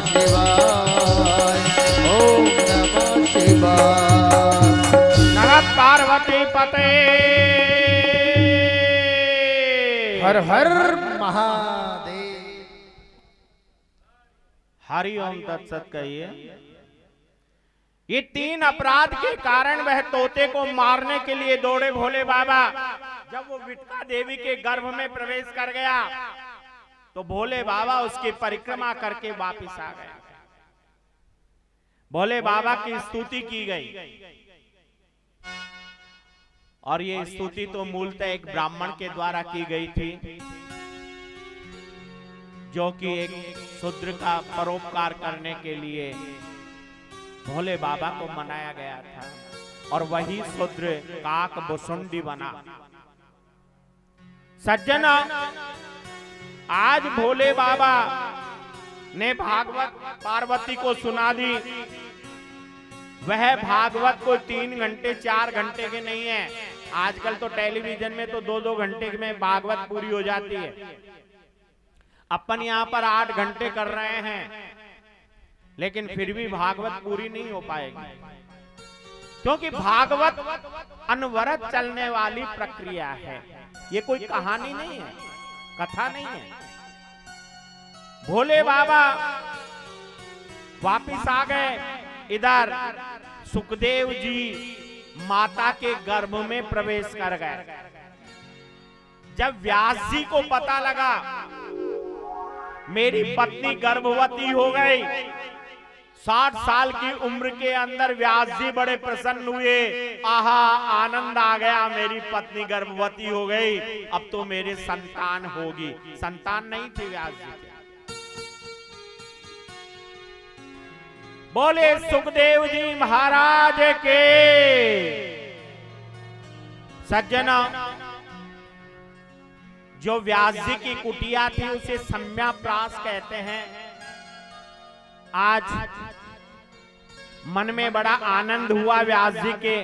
शिवाय, ओम नमः शिवाय। नमः पार्वती पते। हर हर महादेव। हरि ओम तत्सत कहिए। ये 3 अपराध के कारण वह तोते को मारने के लिए दौड़े भोले बाबा। जब वो विटका देवी के गर्भ में प्रवेश कर गया तो भोले बाबा उसकी परिक्रमा करके वापस आ गए। भोले बाबा की स्तुति की गई और ये स्तुति तो मूलतः एक ब्राह्मण के द्वारा की गई थी, जो कि एक शूद्र का परोपकार करने के लिए भोले बाबा को मनाया गया था और वही शूद्र काक भुसुंडी बना। सज्जन, आज भोले बाबा ने भागवत पार्वती को सुना दी। वह भागवत को 3 घंटे 4 घंटे के नहीं है। आजकल तो टेलीविजन में तो 2-2 घंटे में भागवत पूरी हो जाती है। अपन यहाँ पर 8 घंटे कर रहे हैं, लेकिन फिर भी भागवत पूरी नहीं हो पाएगी, क्योंकि भागवत अनवरत चलने वाली प्रक्रिया है। ये कोई कहानी नहीं है, कथा नहीं है। भोले बाबा वापिस आ गए। इधर सुखदेव जी माता के गर्भ में प्रवेश कर गए। जब व्यास जी को पता लगा मेरी पत्नी गर्भवती हो गई, 60 साल की उम्र के अंदर व्यास जी बड़े प्रसन्न हुए। आहा, आनंद आ गया, मेरी पत्नी गर्भवती हो गई, अब तो मेरे संतान होगी। संतान नहीं थी व्यास जी के। बोले सुखदेव जी महाराज के। सज्जना, जो व्यास जी की कुटिया थी उसे सम्याप्रास कहते हैं। आज मन में बड़ा आनंद हुआ व्यास जी के।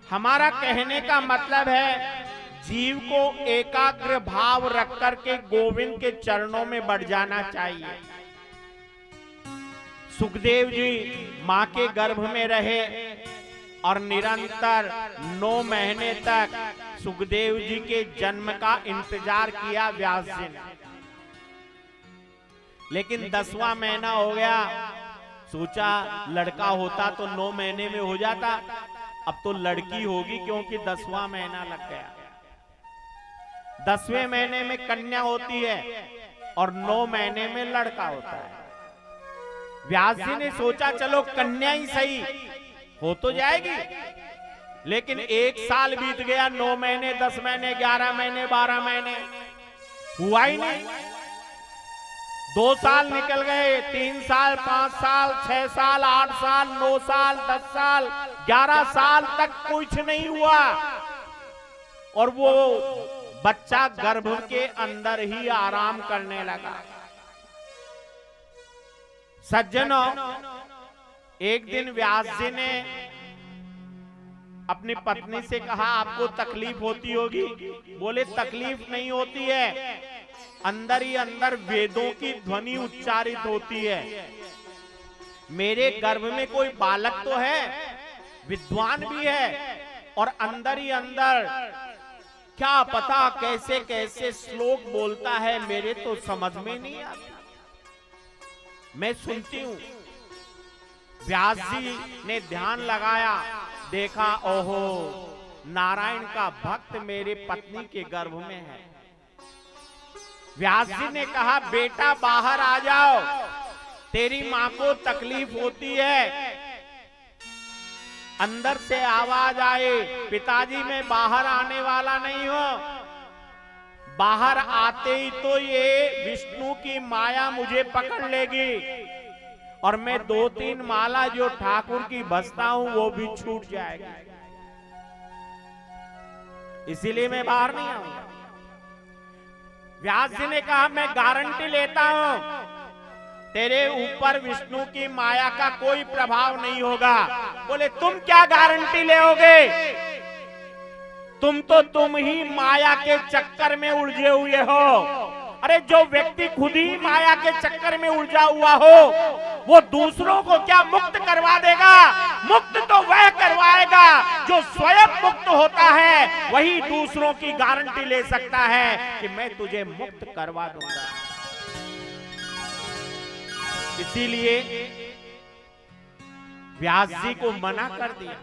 हमारा कहने का मतलब है, जीव को एकाग्र भाव रख करके गोविंद के चरणों में बढ़ जाना चाहिए। सुखदेव जी मां के गर्भ में रहे और निरंतर 9 महीने तक सुखदेव जी के जन्म का इंतजार किया व्यास जी ने। लेकिन 10वां महीना हो गया, सोचा लड़का होता तो 9 महीने में हो जाता, अब तो लड़की होगी क्योंकि 10वां महीना लग गया। 10वें महीने में कन्या होती है और 9 महीने में लड़का होता है। व्यास जी ने सोचा चलो कन्या ही सही, हो तो जाएगी। लेकिन 1 साल बीत गया, 9 महीने, 10 महीने, 11 महीने, 12 महीने, हुआ ही नहीं। 2 साल निकल गए, 3 साल, 5 साल, 6 साल, 8 साल, 9 साल, 10 साल, 11 साल तक कुछ नहीं हुआ और वो बच्चा गर्भ के अंदर ही आराम करने लगा। सज्जनों, एक दिन व्यास जी ने अपनी पत्नी से कहा, आपको तकलीफ होती होगी। बोले तकलीफ नहीं होती है, अंदर ही अंदर वेदों की ध्वनि उच्चारित होती है। मेरे गर्भ में कोई बालक तो है, विद्वान भी है, और अंदर ही अंदर क्या पता कैसे कैसे श्लोक बोलता है, मेरे तो समझ में नहीं आता। मैं सुनती हूं। व्यास जी ने ध्यान लगाया, देखा ओहो, नारायण का भक्त मेरे पत्नी के गर्भ में है। व्यास जी ने कहा, बेटा बाहर आ जाओ, तेरी मां को तकलीफ होती है। अंदर से आवाज आए, पिताजी मैं बाहर आने वाला नहीं हूं। बाहर आते ही तो ये विष्णु की माया मुझे पकड़ लेगी और मैं 2-3 माला जो ठाकुर की बसता हूं वो भी छूट जाएगी, इसीलिए मैं बाहर नहीं आऊंगा। व्यास जी ने कहा, मैं गारंटी लेता हूं तेरे ऊपर विष्णु की माया का कोई प्रभाव नहीं होगा। बोले तुम क्या गारंटी लेओगे, तुम ही माया के चक्कर में उलझे हुए हो। अरे जो व्यक्ति खुद ही माया के चक्कर में उलझा हुआ हो वो दूसरों को क्या मुक्त करवा देगा? मुक्त तो वह करवाएगा जो स्वयं मुक्त होता है, वही दूसरों की गारंटी ले सकता है कि मैं तुझे मुक्त करवा दूंगा। इसीलिए व्यास जी को मना कर दिया।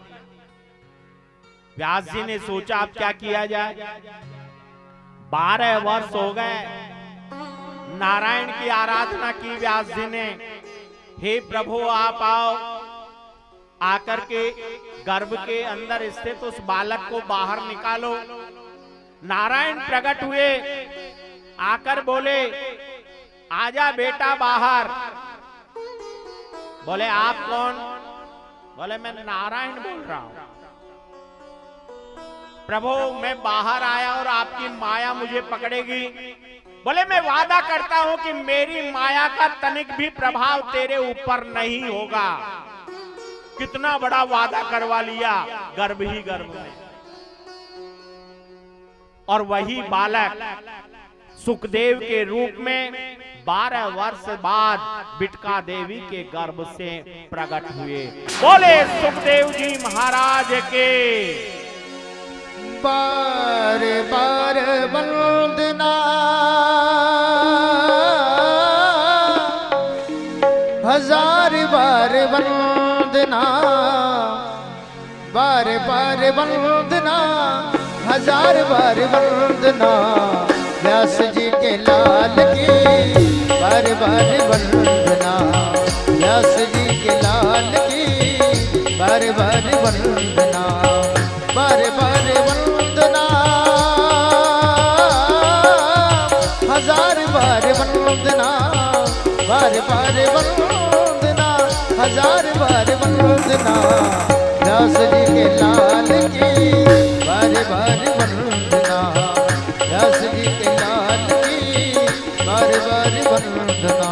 व्यास जी ने सोचा अब क्या किया जाए। 12 वर्ष हो गए नारायण की आराधना की व्यास जी ने। हे प्रभु आप आओ, आकर के गर्भ के अंदर स्थित उस बालक को बाहर निकालो। नारायण प्रकट हुए, आकर बोले आजा बेटा बाहर। बोले आप कौन? बोले मैं नारायण बोल रहा हूं। प्रभु मैं बाहर आया और आपकी माया मुझे पकड़ेगी। बोले मैं वादा करता हूं कि मेरी माया का तनिक भी प्रभाव तेरे ऊपर नहीं होगा। कितना बड़ा वादा करवा लिया गर्भ ही गर्भ में। और वही बालक सुखदेव के रूप में 12 वर्ष बाद बिटका देवी के गर्भ से प्रकट हुए। बोले सुखदेव जी महाराज के। बार बार वंदना हजार बार वंदना, बार बार वंदना हजार बार वंदना। व्यास जी के लाल की बार बार वंदना, व्यास जी के लाल की बार बार वंदना, बार बार वंदना हजार बार वंदना, बार बार वंदना हजार बार वंदना। व्यास जी के लाल की बार बार वंदना, व्यास जी के लाल की बार बार वंदना।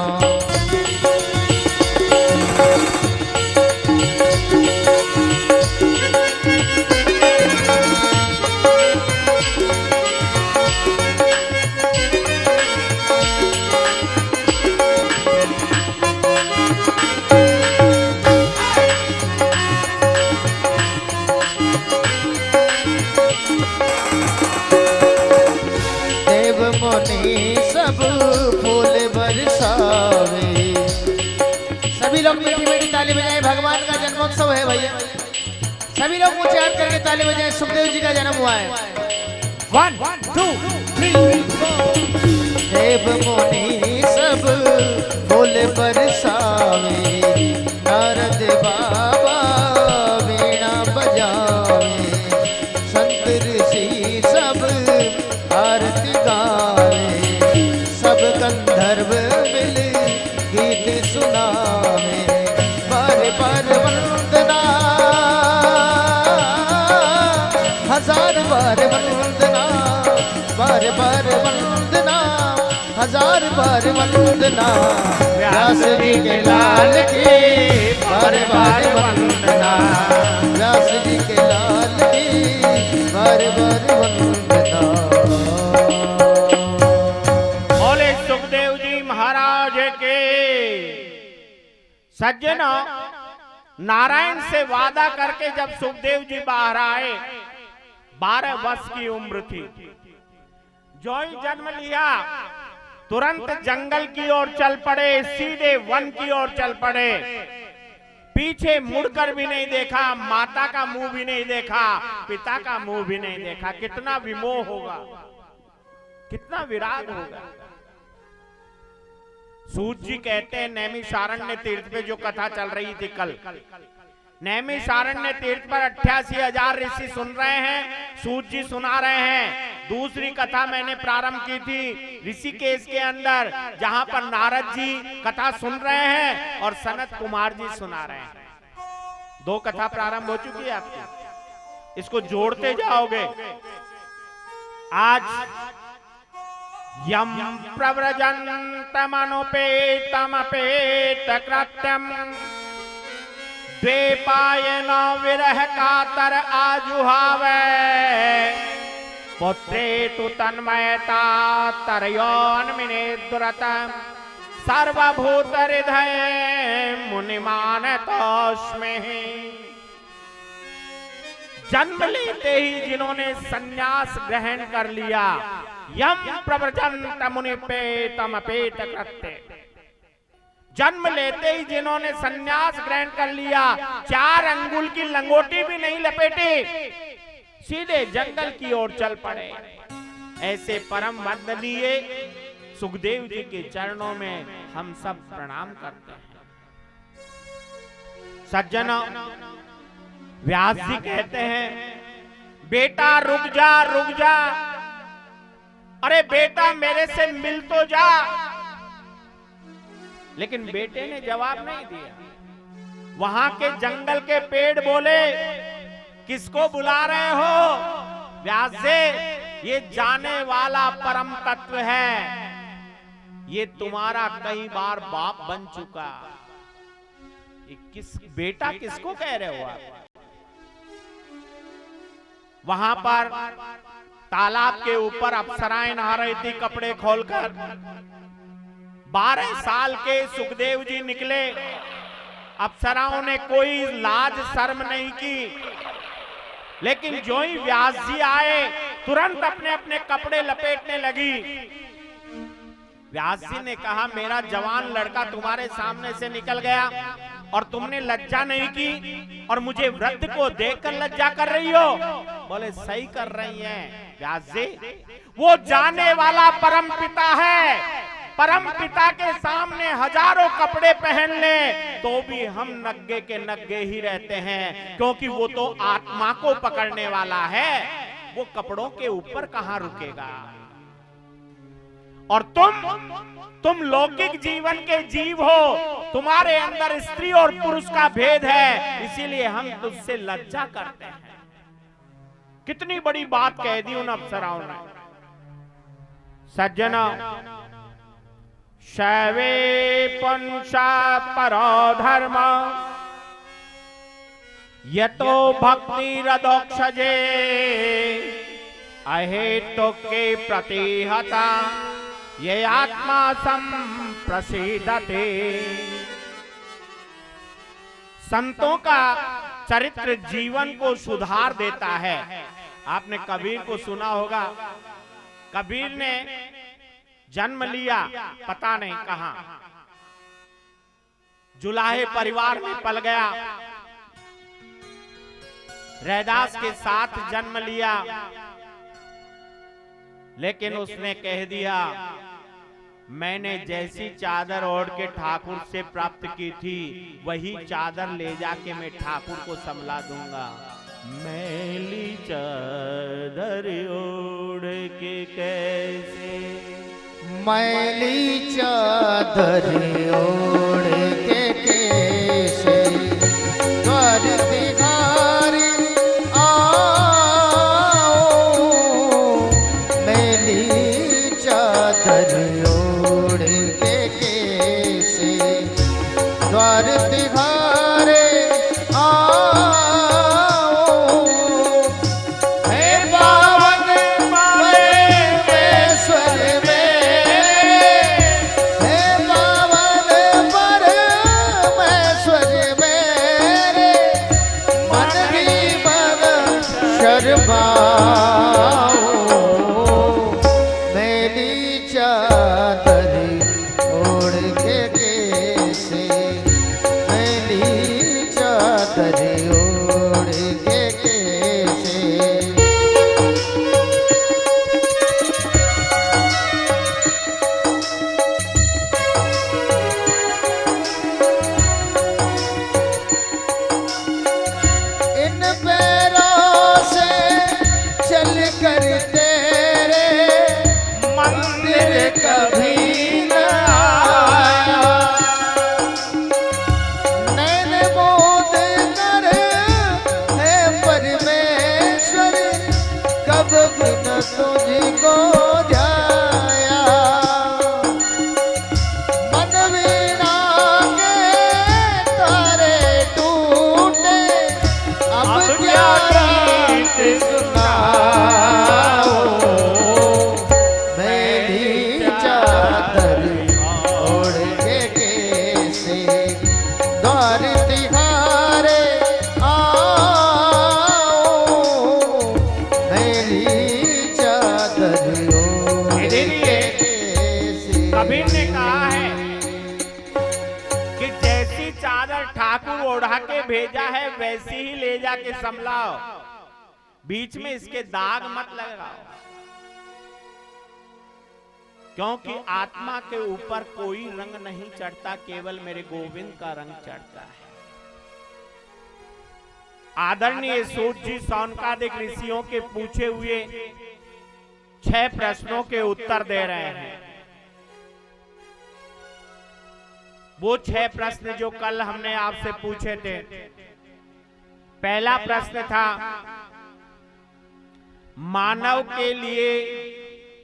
सब फूल बरसावे। सभी लोग मीठी मीठी ताली बजाएं, भगवान का जन्मोत्सव है भैया। सभी लोग मुझे याद करके ताली बजाएं, सुखदेव जी का जन्म हुआ है। 1 2 3 4। देव मुनि सब फूल बरसावे, नारद बाबा वीणा बजावे, संत ऋषि सब आरती गावे, सब गंधर्व मिल गीत सुनावे। बार बार वंदना हजार बार वंदना, बार बार वंदना हजार बार वंदना। व्यास जी के लाल की बार बार वंदना, व्यास जी के लाल की बार बार वंदना। बोले सुखदेव जी महाराज के। सज्जनों, नारायण से वादा करके जब सुखदेव जी बाहर आए, 12 वर्ष की उम्र थी। जो ही जन्म लिया तुरंत जंगल की ओर चल पड़े, सीधे वन की ओर चल पड़े। पीछे मुड़कर भी नहीं देखा, माता का मुंह भी नहीं देखा, पिता का मुंह भी नहीं देखा। कितना विमोह होगा, कितना विराग होगा। सूत जी कहते हैं नैमिषारण्य तीर्थ पे जो कथा चल रही थी कल, नैमिषारण्य तीर्थ पर 88,000 ऋषि सुन रहे हैं, सूत जी सुना रहे हैं। दूसरी कथा मैंने प्रारंभ की थी ऋषिकेश के अंदर, जहां पर नारद जी कथा सुन रहे हैं और सनत कुमार जी सुना रहे हैं। 2 कथा प्रारंभ हो चुकी है आपकी, इसको जोड़ते जाओगे। आज यम प्रव्रजन्तमनुपेतमपेत कृत्यम द्वेपायन विरह कातर आजुहावे, पुत्रे तु तन्मयता तरयोन्मिने दुरत सर्वभूत हृदय मुनिमानतोस्मे। जन्म लेते ही जिन्होंने संन्यास ग्रहण कर लिया, यम प्रव्रजंत मुनि पेतम पेत कृत्य। जन्म लेते ही जिन्होंने संन्यास ग्रहण कर लिया, 4 अंगुल की लंगोटी भी नहीं लपेटी, सीधे जंगल की ओर चल पड़े। ऐसे परम वंदनीय सुखदेव जी के चरणों में हम सब प्रणाम करते हैं। सज्जनों, व्यास जी कहते हैं, बेटा रुक जा रुक जा, अरे बेटा मेरे से मिल तो जा। लेकिन बेटे ने जवाब नहीं दिया। वहां के जंगल के पेड़ बोले, किसको बुला रहे हो? व्यास जी, ये जाने वाला परम तत्व है, ये तुम्हारा कई बार बाप बन चुका। ये बेटा किसको कह रहे हो आप? वहां पर तालाब के ऊपर अप्सराएं नहा रही थी कपड़े खोलकर। 12 साल के सुखदेव जी निकले। अप्सराओं ने कोई लाज शर्म नहीं की, लेकिन जो ही व्यास जी आए तुरंत अपने अपने कपड़े लपेटने लगी। व्यास जी ने कहा, मेरा जवान लड़का तुम्हारे सामने से निकल गया और तुमने लज्जा नहीं की, और मुझे वृद्ध को देखकर लज्जा कर रही हो। बोले, सही कर रही हैं व्यास जी, वो जाने वाला परम पिता है। परम पिता के सामने हजारों कपड़े पहन ले तो भी हम नग्गे के नग्गे ही रहते हैं, क्योंकि वो तो आत्मा को पकड़ने वाला है, वो कपड़ों के ऊपर कहां रुकेगा। और तुम लौकिक जीवन के जीव हो, तुम्हारे अंदर स्त्री और पुरुष का भेद है, इसीलिए हम तुझसे लज्जा करते हैं। कितनी बड़ी बात कह दी उन अप्सराओं ने। सज्जना, शैवे पुंसा परो धर्म यतो भक्ति रदोक्षजे अहेतु के प्रतिहता ये आत्मा संप्रसिद्धते। संतों का चरित्र जीवन को सुधार देता है। आपने कबीर को सुना होगा। कबीर ने जन्म लिया पता नहीं कहां, जुलाहे परिवार में पल गया। रैदास के साथ जन्म लिया, लेकिन उसने कह दिया, मैंने जैसी चादर ओढ़ के ठाकुर से प्राप्त की थी, वही चादर ले जाके मैं ठाकुर को संभला दूंगा। मैली चादर ओढ़ के कैसे, मैली चादर ओढ़ के कैसे द्वार बिहारी आओ। मैली चादर ओढ़ के कैसे द्वार बिहारे मैली चादर ओढ़ के कैसे, मैली जैसी चादर ठाकुर ओढ़ा के भेजा है वैसी ही ले जाके संभलाओ, बीच में इसके दाग मत लगाओ, क्योंकि आत्मा के ऊपर कोई रंग नहीं चढ़ता, केवल मेरे गोविंद का रंग चढ़ता है। आदरणीय सूत जी सौनकादिक ऋषियों के पूछे हुए 6 प्रश्नों के उत्तर दे रहे हैं। वो 6 प्रश्न जो कल हमने आपसे पूछे थे। पहला प्रश्न था, मानव के लिए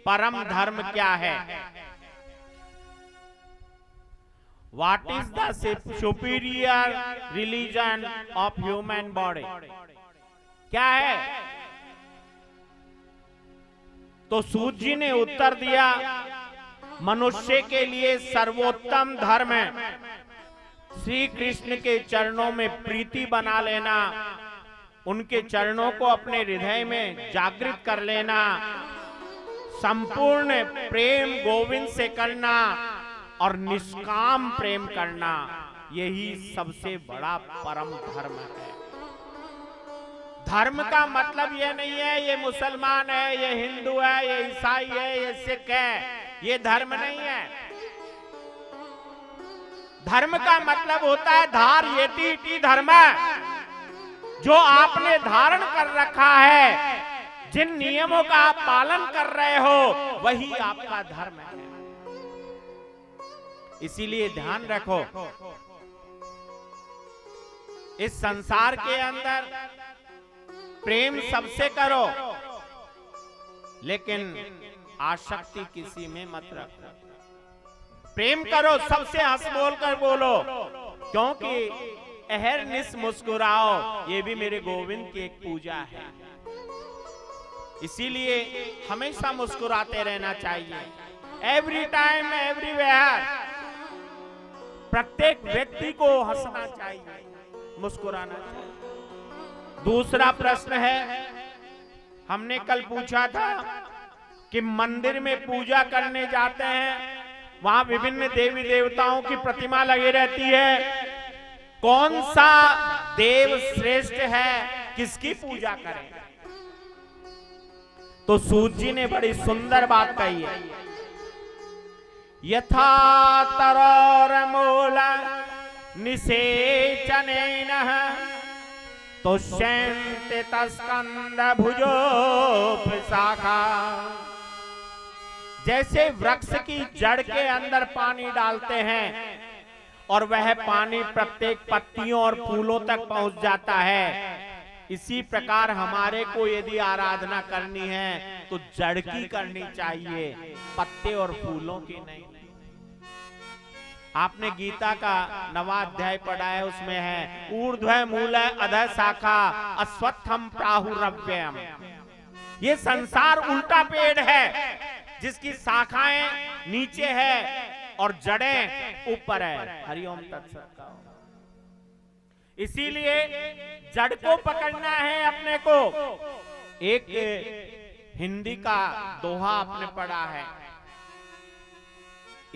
परम धर्म क्या है? What is the superior religion of human body? क्या है? तो सूत जी ने उत्तर दिया, मनुष्य के लिए सर्वोत्तम धर्म है श्री कृष्ण के चरणों में प्रीति बना लेना, उनके चरणों को अपने हृदय में जागृत कर लेना, संपूर्ण प्रेम गोविंद से करना और निष्काम प्रेम करना, यही सबसे बड़ा परम धर्म है। धर्म का मतलब यह नहीं है ये मुसलमान है, ये हिंदू है, ये ईसाई है, ये सिख है, ये धर्म नहीं है। धर्म का मतलब होता है धार्येति धर्म, जो आपने धारण कर रखा है, जिन नियमों का आप पालन कर रहे हो, वही आपका धर्म है। इसीलिए ध्यान रखो, इस संसार के अंदर प्रेम सबसे करो, लेकिन आसक्ति किसी में मत रखो। प्रेम करो, सबसे हंस बोल कर बोलो, क्योंकि अहरनिश मुस्कुराओ, ये भी मेरे गोविंद की एक पूजा है। इसीलिए हमेशा मुस्कुराते रहना चाहिए, एवरी टाइम एवरीवेयर। प्रत्येक व्यक्ति को हंसना चाहिए, मुस्कुराना चाहिए। दूसरा प्रश्न है, हमने कल पूछा था कि मंदिर में पूजा करने जाते हैं, वहां विभिन्न देवी देवताओं की प्रतिमा लगी रहती है, कौन सा देव श्रेष्ठ है, किसकी पूजा करें? तो सूत जी ने बड़ी सुंदर बात कही है, यथा तरोर मूल निषेचनेन तुष्यन्ते तस्कंद भुजो शाखा। जैसे वृक्ष की जड़ के अंदर पानी डालते हैं और वह पानी प्रत्येक पत्तियों और फूलों तक पहुंच जाता है, इसी प्रकार हमारे को यदि आराधना करनी है तो जड़ की करनी चाहिए, पत्ते और फूलों की नहीं। आपने गीता का 9वां अध्याय पढ़ा है, उसमें है ऊर्ध्व मूल अधः शाखा अश्वत्थम प्राहुरव्ययम। ये संसार उल्टा पेड़ है, जिसकी शाखाएं नीचे है और जड़ें ऊपर है। हरिओम तत्सत। इसीलिए जड़ को पकड़ना है अपने को। एक हिंदी का दोहा आपने पढ़ा है,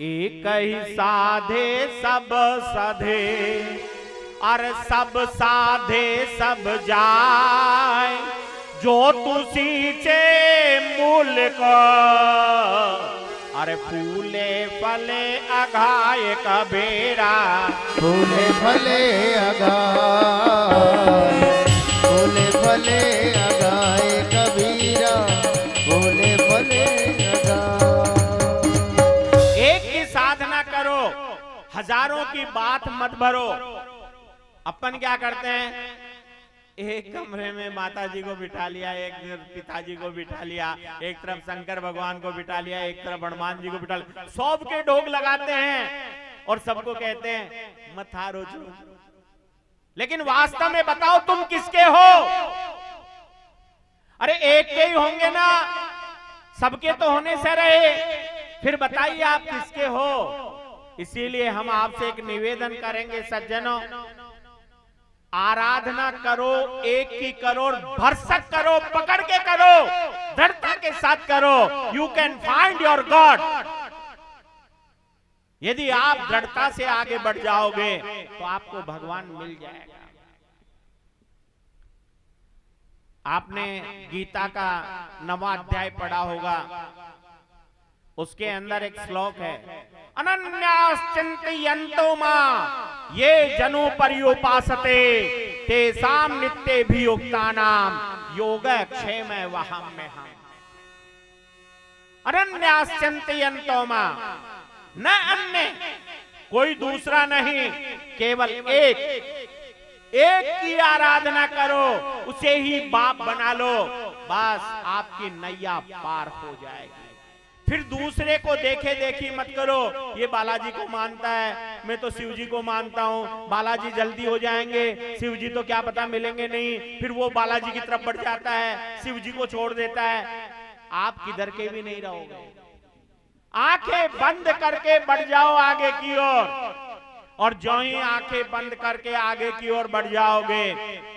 एक ही साधे सब साधे, और सब साधे सब जाए, जो तुसीचे मूल को, अरे फूले फले अघाए कबीरा। फूले फले अगाए, फूले फले अगाए कबीरा, फूले फले अगाए। एक की साधना करो, हजारों की बात मत भरो। अपन क्या करते हैं, एक कमरे में माता जी को बिठा लिया, एक पिताजी को बिठा लिया, एक तरफ शंकर भगवान को बिठा लिया, एक तरफ हनुमान जी को बिठा लिया, सब के ढोक लगाते हैं और सबको कहते हैं मत हारो जो। लेकिन वास्तव में बताओ तुम किसके हो? अरे एक के ही होंगे ना, सबके तो होने से रहे, फिर बताइए आप किसके हो? इसीलिए हम आपसे एक निवेदन करेंगे सज्जनों, आराधना करो, एक की करो, भरसक करो, पकड़ के करो, दृढ़ता के साथ करो। You can find your God, यदि आप दृढ़ता से आगे बढ़ जाओगे तो आपको भगवान मिल जाएगा। आपने गीता का 9वां अध्याय पढ़ा होगा, उसके अंदर एक श्लोक है, अनन्याश्चिन्तयन्तो मां ये जनु पर्युपासते तेषां नित्येभियुक्तानां योगक्षेमं वहाम्यहम्। अनन्याश्चिन्तयन्तो मां, न अन्य कोई दूसरा नहीं, केवल एक की आराधना करो, उसे ही बाप बना लो, बस आपकी नैया पार हो जाएगी। फिर दूसरे को देखे देखी मत करो, ये बालाजी को मानता है, मैं तो शिव जी को मानता हूँ, बालाजी जल्दी हो जाएंगे, शिव जी तो क्या पता मिलेंगे नहीं, फिर वो बालाजी की तरफ बढ़ जाता है, शिव जी को छोड़ देता है। आप किधर के भी नहीं रहोगे। आंखें बंद करके बढ़ जाओ आगे की ओर, और जो ही आंखें बंद करके आगे की ओर बढ़ जाओगे,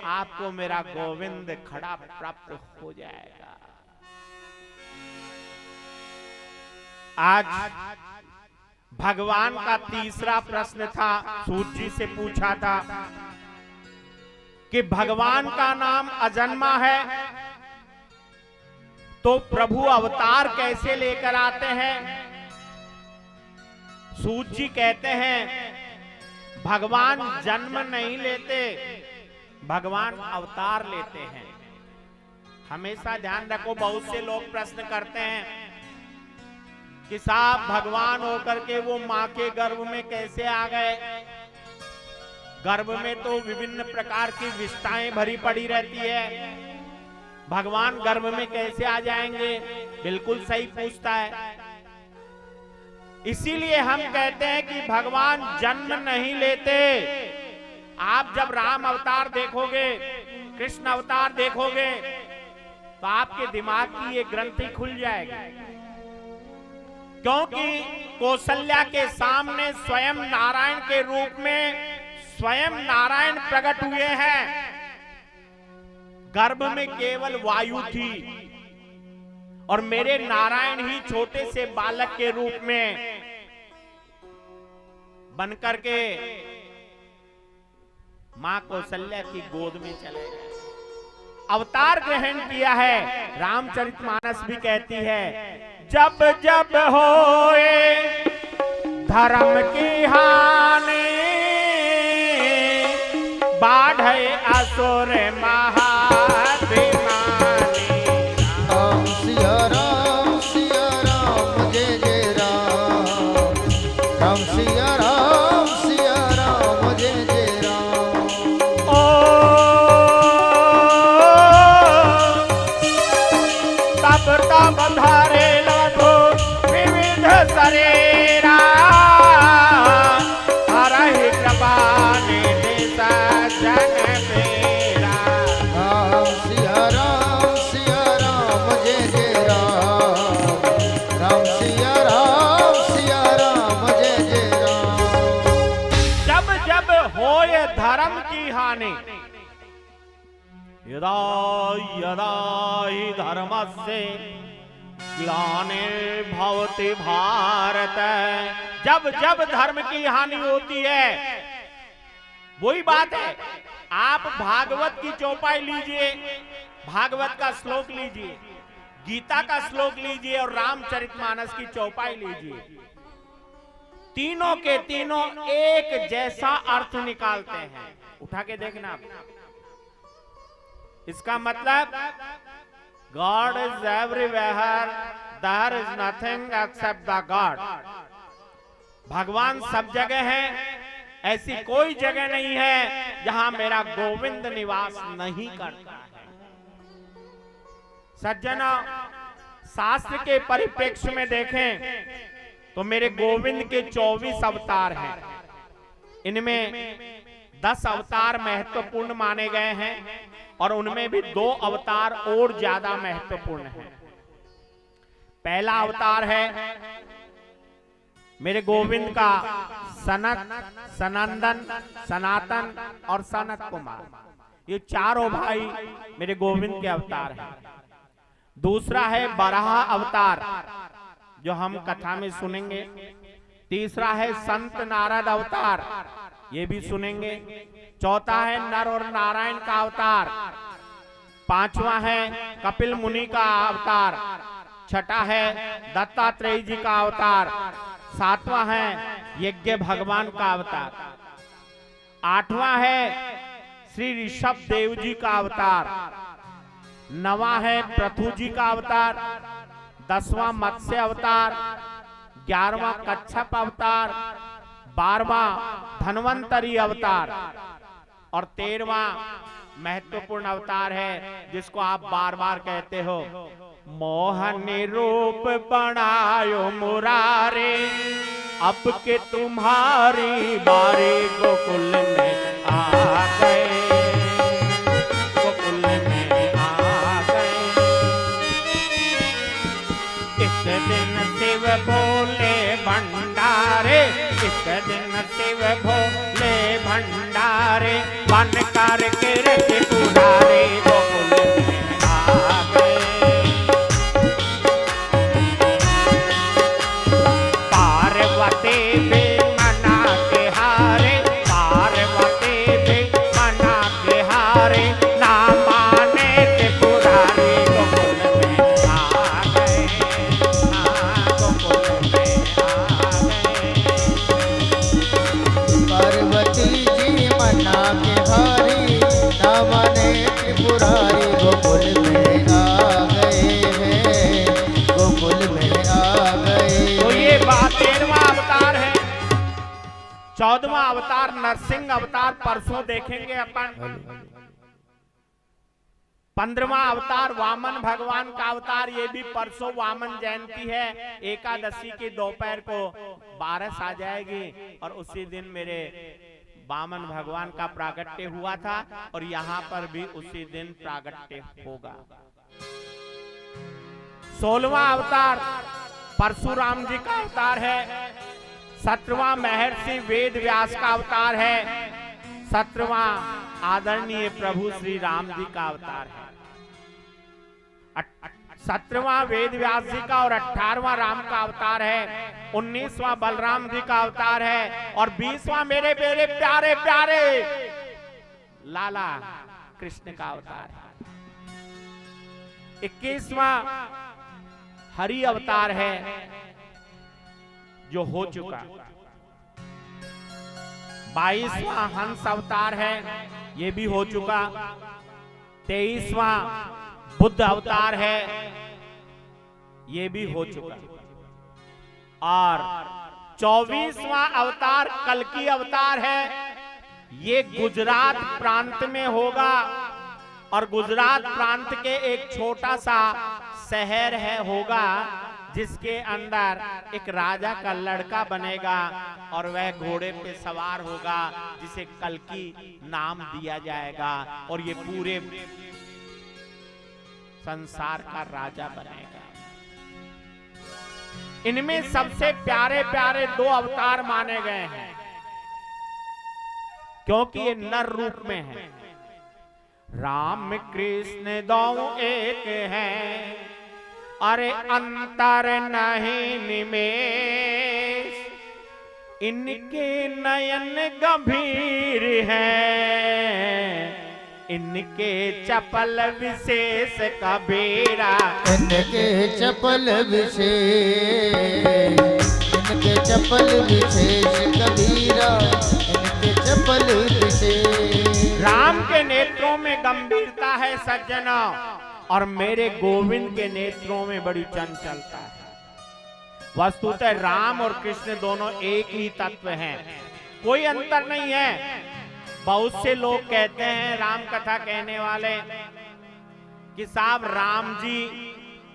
आपको मेरा गोविंद खड़ा प्राप्त हो जाएगा। आज भगवान का तीसरा प्रश्न था, सूत जी से पूछा था कि भगवान का नाम अजन्मा है तो प्रभु अवतार कैसे लेकर आते हैं। सूत जी कहते हैं भगवान जन्म नहीं लेते, भगवान अवतार लेते हैं। हमेशा ध्यान रखो, बहुत से लोग प्रश्न करते हैं कि साहब भगवान होकर के वो मां के गर्भ में कैसे आ गए। गर्भ में तो विभिन्न प्रकार की विष्ठाएं भरी पड़ी रहती है, भगवान गर्भ में कैसे आ जाएंगे। बिल्कुल सही पूछता है। इसीलिए हम कहते हैं कि भगवान जन्म नहीं लेते। आप जब राम अवतार देखोगे, कृष्ण अवतार देखोगे, तो आपके दिमाग की ये ग्रंथि खुल जाएगी, क्योंकि कौशल्या के सामने स्वयं नारायण के रूप में स्वयं नारायण प्रकट हुए हैं। गर्भ में केवल वायु थी और मेरे नारायण ही छोटे से बालक के रूप में बनकर के मां कौशल्या की गोद में चले गए, अवतार ग्रहण किया है। रामचरितमानस भी कहती है, जब जब होए धर्म की हानि बाढ़े असुर महाभिमानी। राम सिया राम जय जय राम, राम सिया राम जय जय राम। तब तब धारे लधु विविध शरीरा हरहि कृपा निधि सज्जन मेरा। राम सिया राम जय जय राम, राम सिया राम जय जय राम। जब जब होए धर्म की हानि, यदा यदा हि धर्मस्य ग्लानिर्भवति भारत। जब जब धर्म की हानि होती है, वही बात है, आप भागवत की चौपाई लीजिए, भागवत का श्लोक लीजिए, गीता का श्लोक लीजिए और रामचरितमानस की चौपाई लीजिए, तीनों के तीनों एक जैसा अर्थ निकालते हैं। उठा के देखना आप। इसका मतलब God is everywhere, there is nothing except the God. भगवान सब जगह है, ऐसी कोई जगह नहीं है जहां मेरा गोविंद निवास नहीं करता है। सज्जना, शास्त्र के परिप्रेक्ष्य में देखें तो मेरे गोविंद के 24 अवतार हैं। इनमें 10 अवतार महत्वपूर्ण माने गए हैं और उनमें भी 2 अवतार और ज्यादा महत्वपूर्ण हैं। पहला अवतार है मेरे गोविंद का सनत, सनंदन, सनातन और सनत कुमार, ये चारों भाई मेरे गोविंद के अवतार हैं। दूसरा है बराह अवतार, जो हम कथा में सुनेंगे। तीसरा है संत नारद अवतार, ये भी सुनेंगे। चौथा है नर और नारायण का अवतार। पांचवा है कपिल मुनि का अवतार। छठा है दत्तात्रेय जी का अवतार। सातवां है यज्ञ भगवान का अवतार। आठवां है श्री ऋषभ देव जी का अवतार। नवा है पृथु जी का अवतार। 10वां मत्स्य अवतार। 11वां कच्छप अवतार। 12वां धन्वंतरी अवतार और 13वां महत्वपूर्ण अवतार है जिसको आप बार बार कहते हो, मोहन रूप बनायो मुरारे, अब के तुम्हारी बारी गोकुल में आ गए, गोकुल में आ गए। इस दिन शिव भोले भंडारे, इस दिन शिव भोले भंडारे, बन कर कीर्ति पुरारे गोकुल में आ गए। पार्वती भी मना के हारे, पार्वती भी मना के हारे, ना माने के पुरारे गोकुल में आ गए, गोकुल में आ गए। पार्वती जी मना के भारी, ना माने त्रिपुरारी गोकुल में आ गए हैं, गोकुल में आ गए। तो ये 13वां अवतार है। 14वां अवतार नरसिंह अवतार परसों देखेंगे अपन। 15वां अवतार वामन भगवान का अवतार, ये भी परसों वामन जयंती है। एकादशी की दोपहर को बारिश आ जाएगी और उसी दिन मेरे वामन भगवान का प्रागट्य हुआ था और यहाँ पर भी उसी दिन प्रागट्य होगा। 16वां अवतार परशुराम जी का अवतार है। 17वां महर्षि वेद व्यास का अवतार है। 17वां आदरणीय प्रभु श्री राम जी का अवतार है। 17वां वेद व्यास जी का और 18वां राम का अवतार है। 19वां बलराम जी का अवतार है और 20वां मेरे मेरे प्यारे प्यारे लाला कृष्ण का अवतार है। 21वां हरि अवतार है जो हो चुका। 22वां हंस अवतार है, ये भी हो चुका। 23वां बुद्ध अवतार है, ये भी हो चुका। और 24वां अवतार कल्कि अवतार है, ये गुजरात प्रांत में होगा और गुजरात प्रांत के एक छोटा सा शहर है होगा जिसके अंदर एक राजा का लड़का बनेगा और वह घोड़े पे सवार होगा जिसे कल्कि नाम दिया जाएगा और ये पूरे संसार का राजा बनेगा। इनमें सबसे प्यारे प्यारे 2 अवतार माने गए हैं क्योंकि ये नर रूप में है। राम कृष्ण दो एक हैं, अरे अंतर नहीं निमेष, इनके नयन गंभीर हैं, इनके चपल विशेष कबीरा, इनके चपल विशेष, इनके चपल विशेष कबीरा, इनके चपल विशेष। राम के नेत्रों में गंभीरता है सज्जना और मेरे गोविंद के नेत्रों में बड़ी चंचलता है। वस्तुतः राम और कृष्ण दोनों एक ही तत्व हैं, कोई अंतर नहीं है। बहुत से लोग कहते हैं, राम कथा कहने वाले, कि साहब राम जी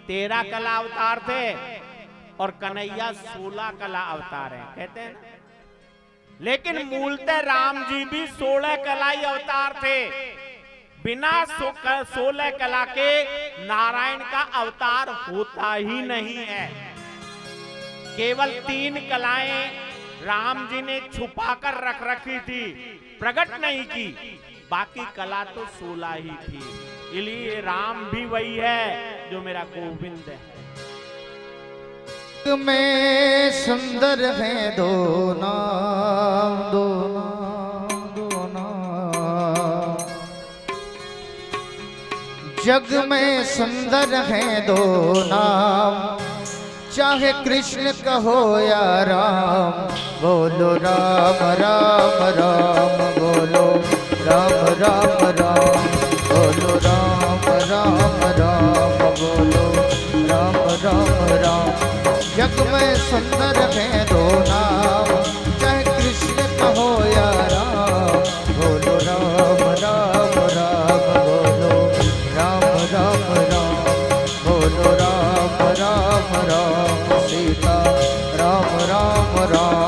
13 कला अवतार थे और कन्हैया 16 कला अवतार है, कहते हैं ना। लेकिन मूलतः राम जी भी 16 कलाई अवतार थे। बिना 16 कला के नारायण का अवतार होता ही नहीं है। केवल 3 कलाएं राम जी ने छुपाकर रख रखी थी, प्रकट नहीं की, बाकी कला तो 16 ही थी। इसलिए राम भी वही है जो मेरा गोविंद है। में सुंदर है दो नाम, दो नाम, दो नाम। जग में सुंदर है दो नाम, चाहे कृष्ण कहो या राम। बोलो राम राम राम, बोलो राम राम राम, बोलो राम राम राम, बोलो राम राम राम। जग में सुंदर है दो नाम, चाहे कृष्ण कहो या राम। बोलो राम राम राम, बोलो राम राम राम, बोलो राम राम राम, सीता राम राम राम।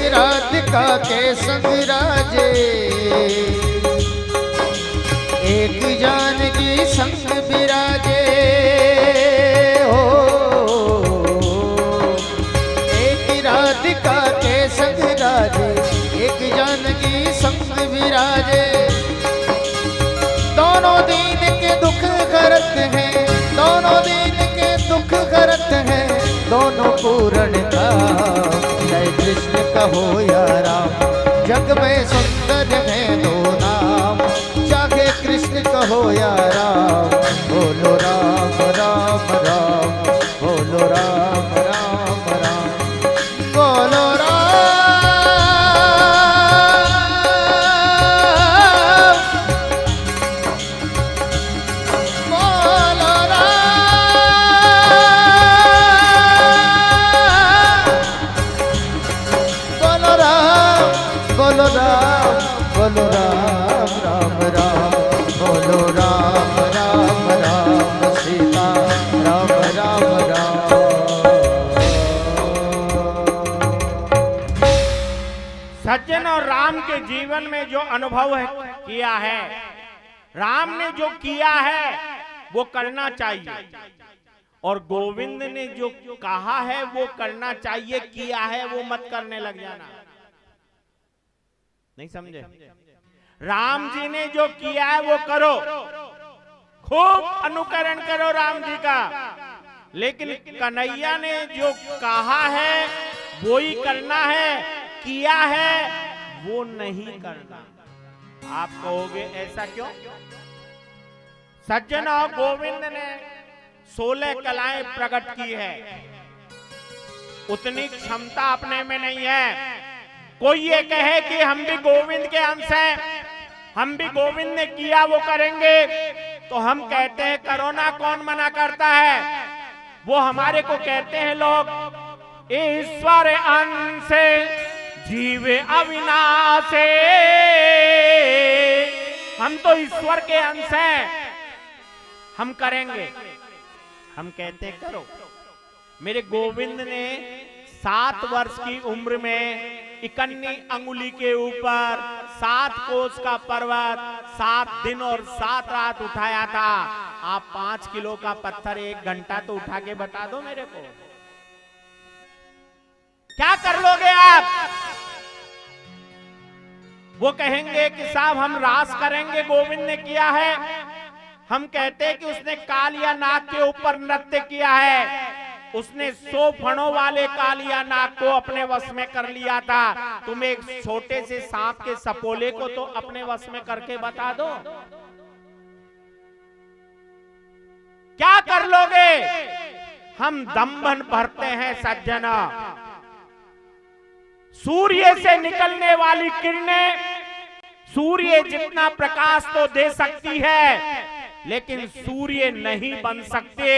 राधिका के संग राजे, एक जानकी संग विराजे हो। एक राधिका के संग राजे, एक जानकी संग विराजे। दोनों दीन के दुख करत हैं, दोनों दीन के दुख करत हैं, दोनों पूर्ण का। जय कृष्ण कहो या राम, जग में सुंदर है दो नाम, चाहे कृष्ण कहो या राम। बोलो राम राम राम, बोलो राम राम राम, बोलो राम, बोलो बोलो राम, बोलो राम राम राम, बोलो राम राम राम, सीता राम राम राम। सज्जन और राम के जीवन में जो अनुभव है किया है, राम ने जो किया है वो करना चाहिए, और गोविंद ने जो कहा है वो करना चाहिए, किया है वो मत करने लग जाना। नहीं समझे? राम जी ने जो किया है वो करो, खूब अनुकरण करो राम जी का, लेकिन कन्हैया ने जो कहा है वो ही करना है, किया है वो नहीं करना। आप कहोगे ऐसा क्यों? सज्जन और गोविंद ने 16 कलाएं प्रकट की है, उतनी क्षमता अपने में नहीं है। कोई ये कहे कि हम भी गोविंद के अंश हैं, हम भी गोविंद ने किया वो करेंगे, तो हम कहते हैं करो ना, कौन मना करता है? वो हमारे को कहते हैं लोग, ईश्वर अंश जीव अविनाशे, हम तो ईश्वर के अंश हैं, हम करेंगे। हम कहते हैं करो। मेरे गोविंद ने 7 वर्ष की उम्र में 51 अंगुली के ऊपर 7 कोस का पर्वत 7 दिन और 7 रात उठाया था। आप 5 किलो का पत्थर 1 घंटा तो उठा के बता दो मेरे को, क्या कर लोगे आप? वो कहेंगे कि साहब हम रास करेंगे, गोविंद ने किया है। हम कहते हैं कि उसने कालिया नाग के ऊपर नृत्य किया है, उसने 100 फणों वाले कालिया नाग को अपने वश में कर लिया था। तुम एक छोटे से सांप के सपोले को तो अपने वश में करके बता दो, क्या कर लोगे? हम दंभन भरते हैं सज्जना। सूर्य से निकलने वाली किरणें, सूर्य जितना प्रकाश तो दे सकती है, लेकिन सूर्य नहीं बन सकते।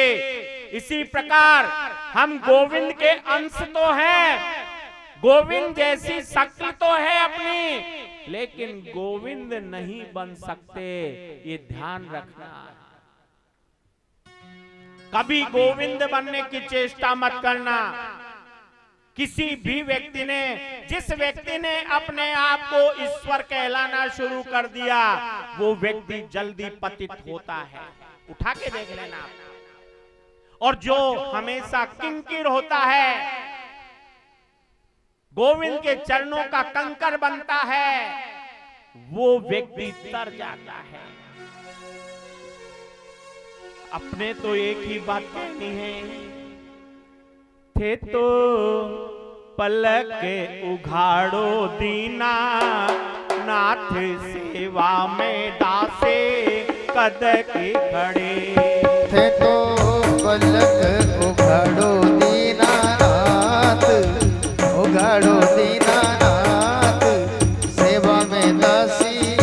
इसी प्रकार हम गोविंद के अंश तो हैं, गोविंद जैसी शक्ति तो है अपनी, लेकिन गोविंद नहीं बन सकते, ये ध्यान रखना। कभी गोविंद बनने की चेष्टा मत करना। किसी भी व्यक्ति ने, जिस व्यक्ति ने अपने आप को ईश्वर कहलाना शुरू कर दिया, वो व्यक्ति जल्दी पतित होता है। उठा के देख लेना आप। और जो हमेशा किंकिर होता है, गोविंद के चरणों का कंकर बनता है, वो व्यक्ति तर जाता है। अपने तो एक ही बात कहनी है, थे तो पलक उघाड़ो दीना, नाथ सेवा में दासे कद के खड़े। थे तो पलक उघाड़ो दीनानाथ, उघाड़ो दीनानाथ, सेवा में दासी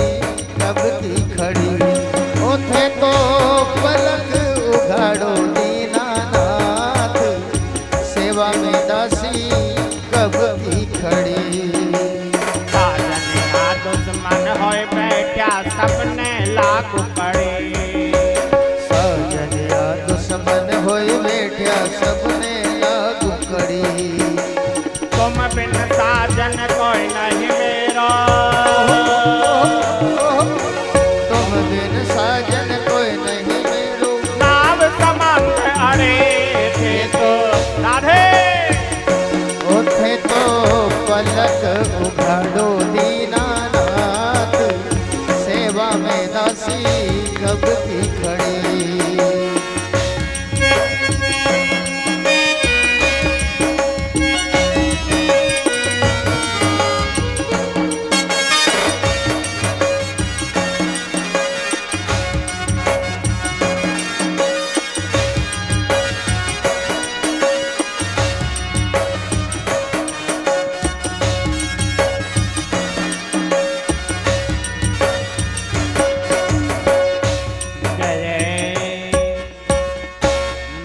कब की खड़ी। ओ थे तो पलक उघाड़ो दीनानाथ, सेवा में दासी कब की खड़ी। साजन या दुश्मन होए बैठा सबने लागू पड़े। साजन या दुश्मन होए बैठा सबने लागू कड़ी। तुम बिन साजन कोई नहीं मेरा, तुम बिन साजन कोई नहीं मेरो। नाव समुद्र अड़े थे तो राधे। थे तो पलक उघाड़ो दीनानाथ, सेवा में दासी कब की खड़ी।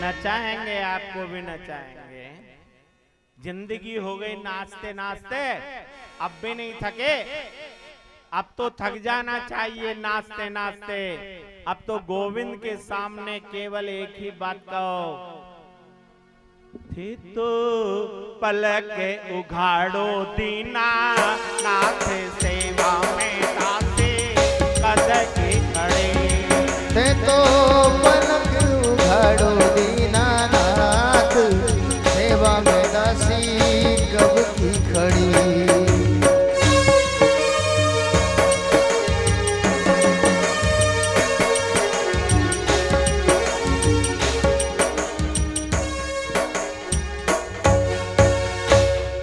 नचाएंगे, आपको भी नचाएंगे। जिंदगी हो गई नाचते नाचते, अब भी नहीं थके। अब तो थक जाना चाहिए नाचते नाचते। अब तो गोविंद के सामने केवल एक ही बात कहो, थी तो पलक उघाड़ो दीना, नाथ सेवा में दासे कद के खड़े। थे तो पलक उघाड़ो दीनानाथ, सेवा में दासी कब की खड़ी।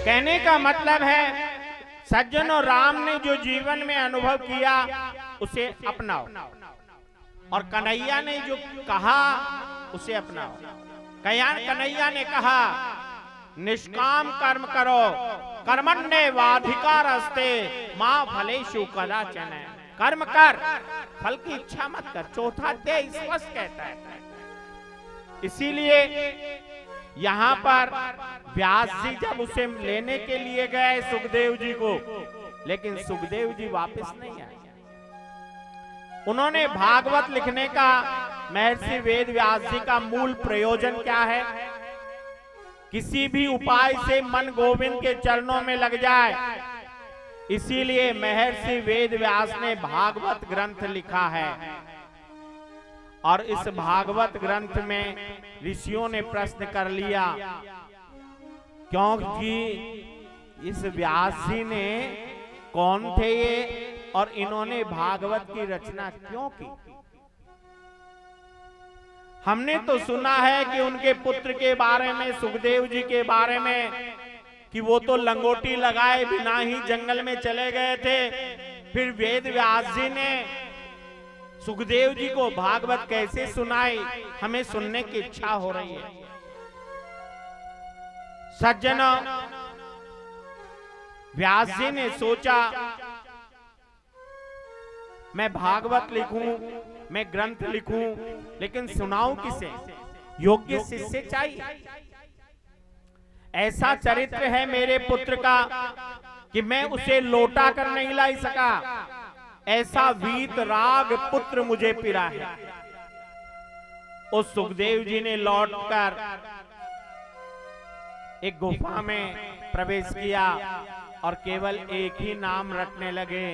कहने का मतलब है, सज्जनों, राम ने जो जीवन में अनुभव किया उसे अपनाओ, और कन्हैया ने जो कहा उसे अपनाओ। कन्हैया ने कहा, निष्काम कर्म करो, कर्मण्येवाधिकारस्ते मां फलेषु कदाचन। कर्म कर, फल की इच्छा मत कर। चौथा अध्याय स्पष्ट कहता है। इसीलिए यहाँ पर व्यास जी जब उसे लेने के लिए गए सुखदेव जी को, लेकिन सुखदेव जी वापस नहीं आए। उन्होंने भागवत लिखने का, महर्षि वेद व्यास जी का मूल प्रयोजन क्या है? किसी भी उपाय से मन गोविंद के चरणों में लग जाए। इसीलिए महर्षि वेद व्यास ने भागवत ग्रंथ लिखा है। और इस भागवत ग्रंथ में ऋषियों ने प्रश्न कर लिया, क्योंकि इस व्यास जी ने कौन थे ये, और इन्होंने भागवत की रचना क्यों की? हमने तो सुना है कि उनके पुत्र के बारे में, सुखदेव जी के बारे में, कि वो तो लंगोटी लगाए बिना ही जंगल में चले गए थे। फिर वेद व्यास जी ने सुखदेव जी को भागवत कैसे सुनाई, हमें सुनने की इच्छा हो रही है। सज्जनों, व्यास जी ने सोचा, मैं भागवत लिखूं, मैं ग्रंथ लिखूं, लेकिन सुनाऊं किसे? योग्य शिष्य चाहिए। ऐसा चरित्र है मेरे पुत्र का कि मैं उसे लौटा कर नहीं ला सका। ऐसा वीत राग पुत्र मुझे पिरा है। उस सुखदेव जी ने लौटकर एक गुफा में प्रवेश किया और केवल एक ही नाम रटने लगे,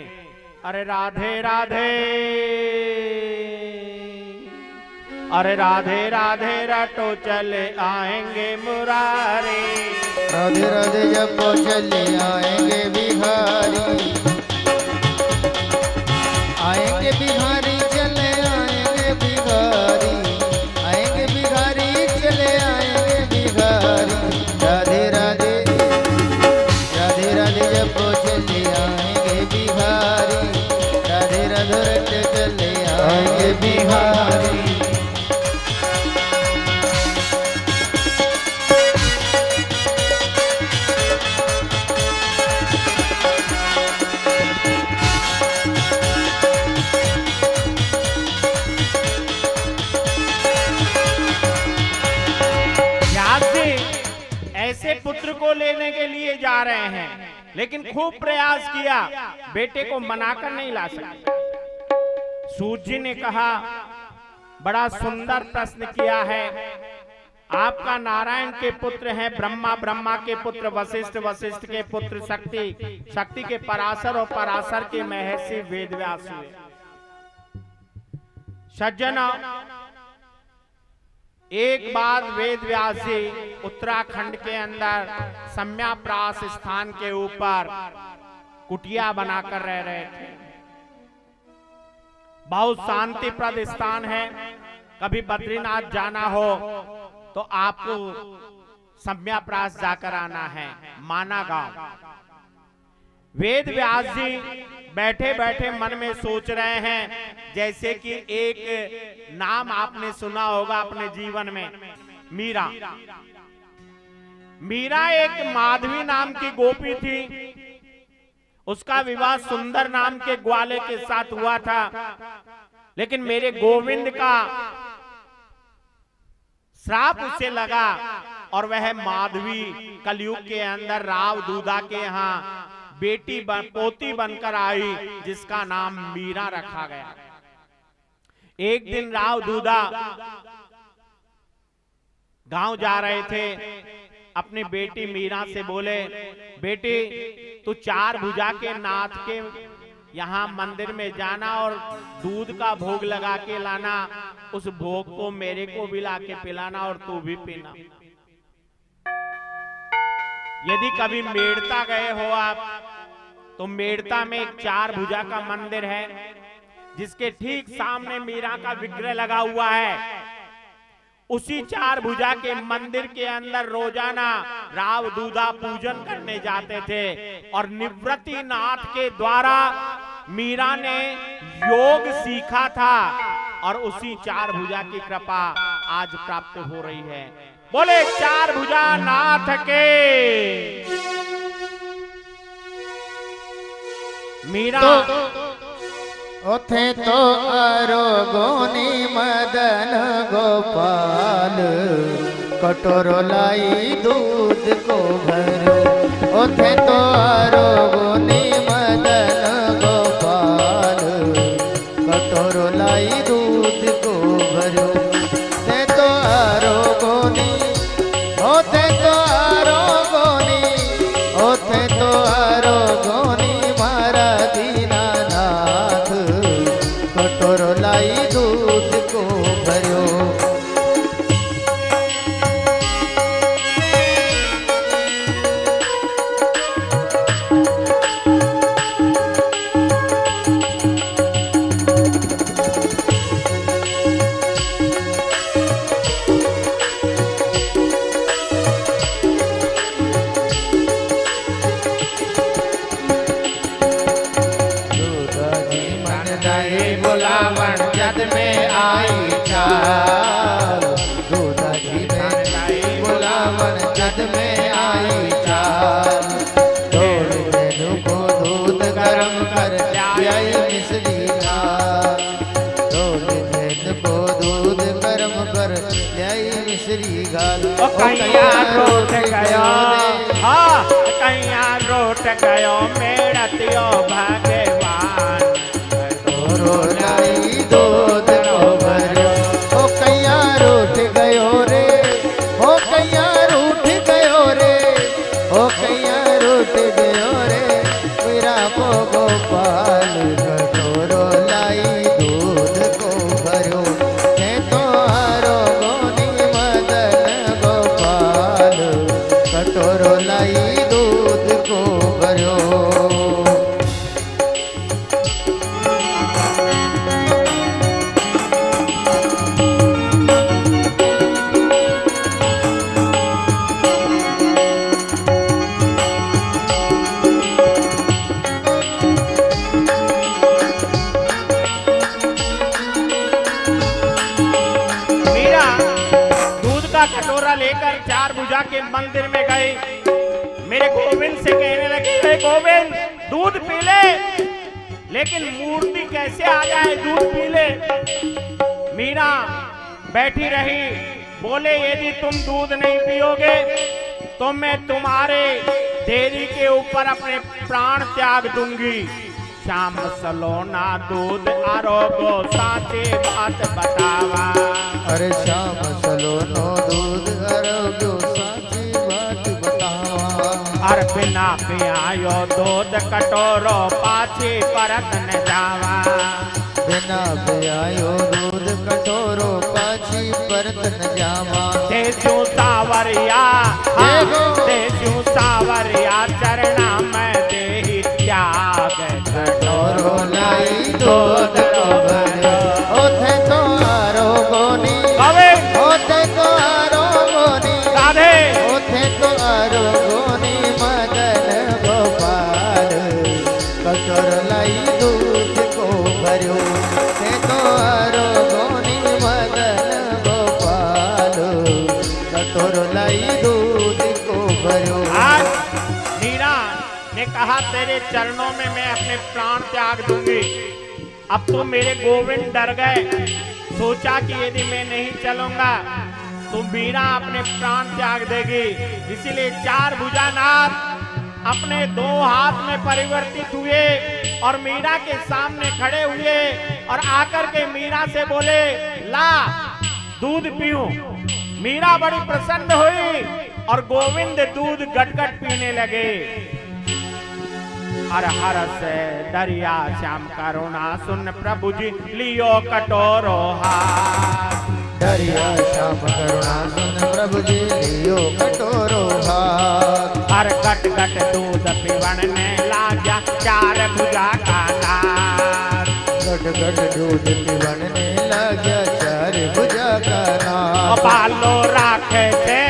अरे राधे राधे, अरे राधे राधे रटो चले आएंगे मुरारी। राधे राधे जपो चले आएंगे बिहारी, आएंगे बिहारी चले आएंगे बिहारी, आएंगे बिहारी चले आएंगे बिहारी। राधे राधे, राधे राधे जपो चले आएंगे बिहारी, राधे राधे रटो चले आएंगे बिहारी। ऐसे पुत्र को लेने के लिए जा रहे हैं, लेकिन खूब प्रयास किया, बेटे को मनाकर नहीं ला सके। सूत जी ने कहा, बड़ा सुंदर प्रश्न किया है, आपका नारायण के पुत्र हैं ब्रह्मा, ब्रह्मा के पुत्र वशिष्ठ, वशिष्ठ के पुत्र शक्ति, शक्ति के पराशर और पराशर के महर्षि वेदव्यास हुए। सज्जना, एक बार वेदव्यास जी उत्तराखंड के अंदर सम्याप्रास स्थान के ऊपर कुटिया बनाकर रह रहे थे। बहुत शांतिप्रद स्थान है, कभी बद्रीनाथ जाना हो तो आपको सम्याप्रास जाकर आना है, माना गांव। वेदव्यास जी बैठे बैठे मन में सोच रहे हैं, जैसे कि एक नाम आपने सुना होगा अपने जीवन में, मीरा। मीरा एक माधवी नाम की गोपी थी, उसका विवाह सुंदर नाम के ग्वाले के साथ हुआ था, लेकिन मेरे गोविंद का श्राप उसे लगा और वह माधवी कलयुग के अंदर राव दूधा के यहाँ पोती बनकर आई, जिसका नाम मीरा रखा गया। एक दिन राव दूधा गांव जा रहे थे, अपनी बेटी मीरा से बोले, बेटी तू चार भुजा के नाथ के यहाँ मंदिर में जाना और दूध का भोग लगा के लाना, उस भोग को मेरे को भी ला के पिलाना और तू भी पीना। यदि कभी मेड़ता गए हो आप, तो मेड़ता में एक चार भुजा का मंदिर है, जिसके ठीक सामने मीरा का विग्रह लगा हुआ है। उसी चार भुजा के मंदिर के अंदर रोजाना राव दूधा पूजन करने जाते थे और निवृत्ति नाथ के द्वारा मीरा ने योग सीखा था और उसी चार भुजा की कृपा आज प्राप्त हो रही है। बोले चार भुजा नाथ के। मीरा ओथे तो आरोगोनी मदन गोपाल, कटोरो लाई दूध को भरो। ओथे तो आरोगोनी मदन गोपाल, कटोरो लाई दूध को भरो। ते तो आरोगोनी, ओथे तो आरोगोनी, ओथे तो आरोगोनी मारा दीनानाथ, कटोरो लाई दूध को भरो। बुलावन जद में आई चाल, दूधा जी में बुलावन जद में आई चाल। दौड़ धेनु को दूध गरम कर लाई मिश्री घाल, दौड़ धेनु को दूध गरम कर लाई मिश्री घाल। कैया रोट गयो, हाँ कैया रोट गयो मेड़तियो भगवान, लाई दूध को भरो। ओ कैया रूठ गयो रे, ओ कैया रूठ गयो रे, ओ कैया कटोरा लेकर चार भुजा के मंदिर में गए। मेरे गोविंद से कहने लगे, हे गोविंद दूध पी ले, लेकिन मूर्ति कैसे आ जाए दूध पी ले। मीरा बैठी रही, बोले यदि तुम दूध नहीं पियोगे तो मैं तुम्हारे देरी के ऊपर अपने प्राण त्याग दूंगी। श्याम सलोना दूध आरोगो साचे बात बतावा। अरे श्याम सलोनो दूध आरोगो साची बात बतावा। अरे बिना पियायो दूध कटोरो पाछे परत न जावा। बिना पियायो दूध कटोरो पाछी परत न जावा। देशु सावरिया देशु सावरिया चरणा में देहि त्याग कटोरो लाई दूध को भरो। ओथे तो आरोगोनी ओथे तो आरोगोनी राधे ओथे तो आरोगोनी मदन गोपाल। कटोरो लाई दूध को भरो। ओथे तो आरोगोनी मदन गोपाल। कटोरो लाई दूध को भरो। आज मीरा ने कहा तेरे चरणों में मैं अपने प्राण त्याग दूंगी। अब तो मेरे गोविंद डर गए, सोचा कि यदि मैं नहीं चलूंगा तो मीरा अपने प्राण त्याग देगी। इसीलिए चार भुजानाथ अपने दो हाथ में परिवर्तित हुए और मीरा के सामने खड़े हुए और आकर के मीरा से बोले, ला दूध पीऊं। मीरा बड़ी प्रसन्न हुई और गोविंद दूध गटगट पीने लगे। हर हर से दरिया श्याम करुणा सुन प्रभु जी लियो कटोरो हाथ। दरिया श्याम करुणा सुन प्रभु जी लियो कटोरो हाथ। हर गट गट दूध पीवन ने लाग्या चार भुजा का नार। गट गट दूध पीवन ने लाग्या चार भुजा का नार। बालो राखे थे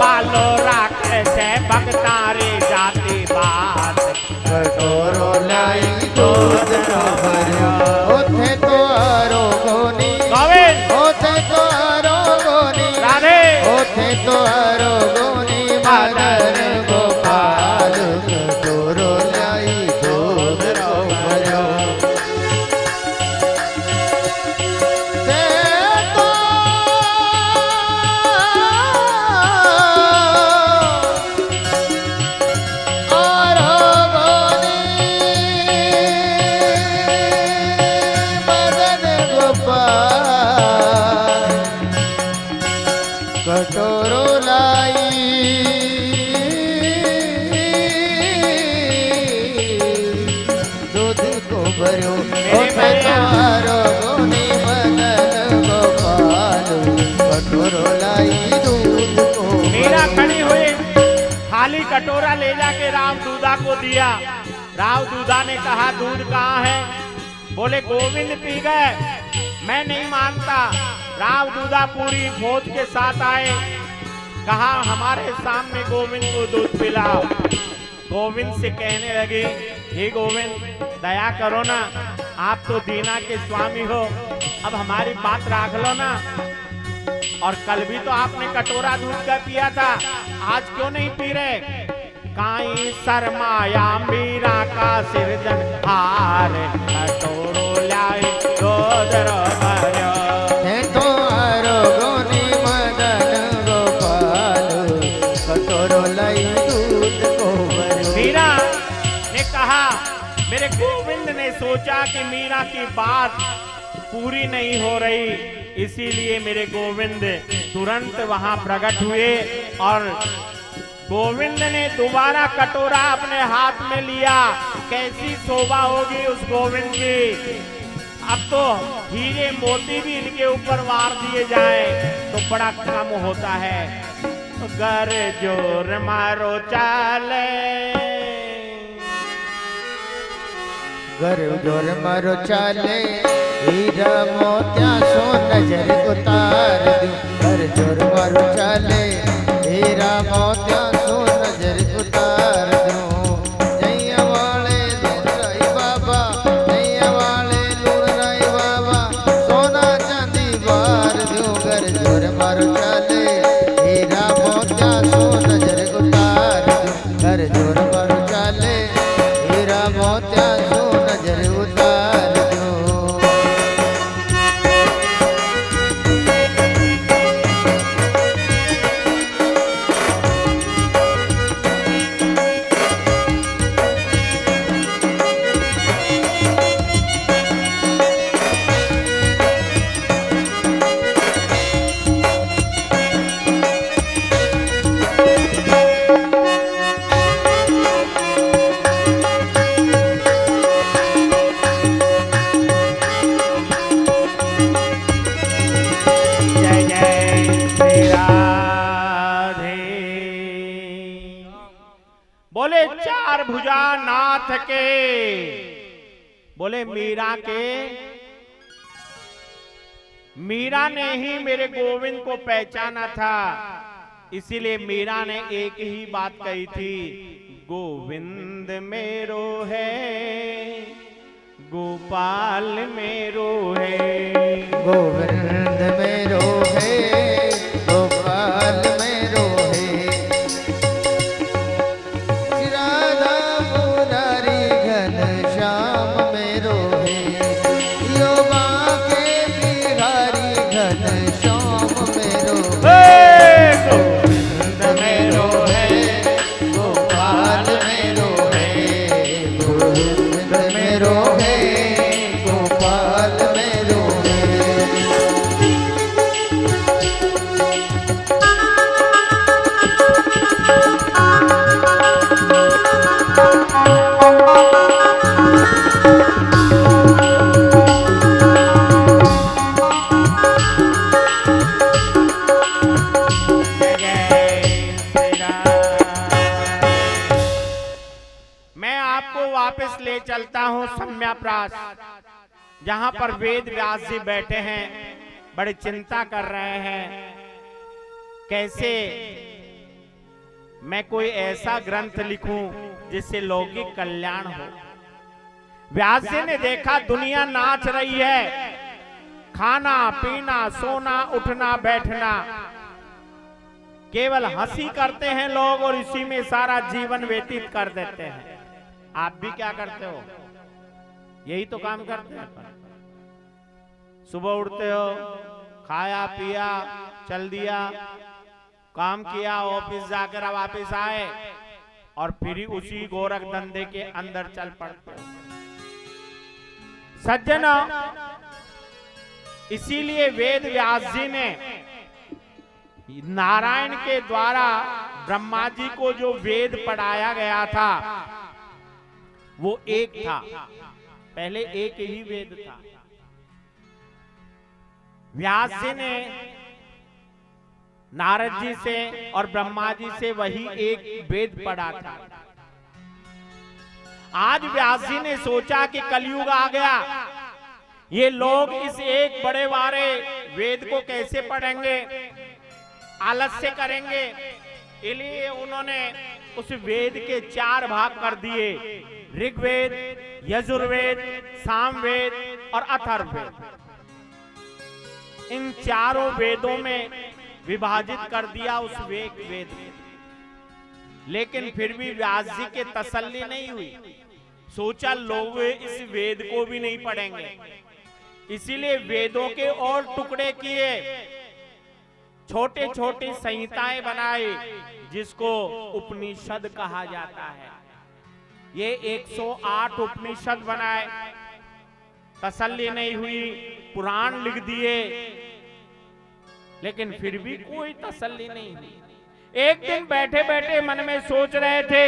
बालो राखे थे भक्तारे जाति बात। कटोरो लाई दूध को भरो। ओथे तो आरोगोनी ओथे तो आरोगोनी राधे ओथे तो आरोगोनी मदन गोपाल। कटोरो लाई दूध को भरो। कटोरो लाई दूध को भरो। ओथे तो आरोगोनी मदन गोपाल। कटोरो लाई दूध को मीरा खड़ी हुई, खाली कटोरा ले जाके राम दूधा को दिया। राव दूधा ने कहा दूध कहाँ है? बोले गोविंद पी गए। मैं नहीं मानता। राव दूधा पूरी फौज के साथ आए, कहा हमारे सामने गोविंद को दूध पिलाओ। गोविंद से कहने लगी, हे गोविंद दया करो ना, आप तो दीना के स्वामी हो, अब हमारी बात राख लो ना। और कल भी तो आपने कटोरा दूध का पिया था, आज क्यों नहीं पी रहे? काई शर्माया मीरा का सिरजन हार। कटोरो लाई दूध रो भरो। तो आरोगोनी मदन गोपाल। कटोरो लाई दूध को भरो। मीरा ने कहा, मेरे गोविंद ने सोचा कि मीरा की बात पूरी नहीं हो रही, इसीलिए मेरे गोविंद तुरंत वहां प्रकट हुए और गोविंद ने दोबारा कटोरा अपने हाथ में लिया। कैसी शोभा होगी उस गोविंद की। अब तो हीरे मोती भी इनके ऊपर वार दिए जाए तो बड़ा कम होता है। घर जोर मारो चाले, घर जोर मारो चाले, हीरा मोतिया सो नजर उतार दूं। घर जोर मारो चाले, हीरा मोतिया सो नजर उतार दूं। जैया वाले लूणराई बाबा, जैया वाले लूणराई बाबा, सोना चांदी बार दूं। घर जोर मारो चाले, बोले चार भुजा नाथ के, बोले मीरा के। मीरा ने ही मेरे गोविंद को पहचाना था, इसीलिए मीरा ने एक ही बात कही थी, गोविंद मेरो है, गोपाल मेरो है। गोविंद मेरो है, गोपाल मेरो है। राधा मुरारी घनश्याम मेरो है, यो बाके बिहारी घनश्याम मेरो है। गोविंद मेरो है, गोपाल मेरो है। गोविंद मेरो है, गोपाल मेरो है। मैं आपको वापस ले चलता हूं सम्याप्रास, जहां पर वेद व्यास जी बैठे हैं, बड़े चिंता कर रहे हैं कैसे मैं कोई ऐसा ग्रंथ लिखूं जिससे लौकिक कल्याण हो। व्यास जी ने देखा दुनिया नाच रही है, खाना पीना सोना उठना बैठना, केवल हंसी करते हैं लोग और इसी में सारा जीवन व्यतीत कर देते हैं। आप भी क्या करते हो? यही तो काम करते हैं। सुबह उठते हो, खाया पिया चल दिया, काम किया, ऑफिस जाकर वापस आए और फिर उसी गोरख धंधे के अंदर चल पड़ते हो। सज्जनों, इसीलिए वेद व्यास जी ने नारायण के द्वारा ब्रह्मा जी को जो वेद पढ़ाया गया था वो एक था, पहले एक ही वेद था। व्यास जी ने नारद जी से और ब्रह्मा जी से वही एक वेद पढ़ा था। आज व्यास जी ने सोचा कि कलयुग आ गया, ये लोग इस एक बड़े वारे वेद को कैसे पढ़ेंगे, आलस्य करेंगे। इसलिए उन्होंने उस वेद के 4 भाग कर दिए, ऋग्वेद, यजुर्वेद, सामवेद और अथर्ववेद। इन चारों वेदों में विभाजित कर दिया उस वेद में। लेकिन फिर भी व्यास जी के तसल्ली नहीं हुई, सोचा लोग इस वेद को भी नहीं पढ़ेंगे, इसीलिए वेदों के और टुकड़े किए, छोटे छोटे संहिताएं बनाए, जिसको उपनिषद कहा जाता है। ये 108 उपनिषद बनाए, तसल्ली नहीं हुई, पुराण लिख दिए, लेकिन फिर भी कोई तसल्ली नहीं हुई। एक दिन बैठे बैठे मन में सोच रहे थे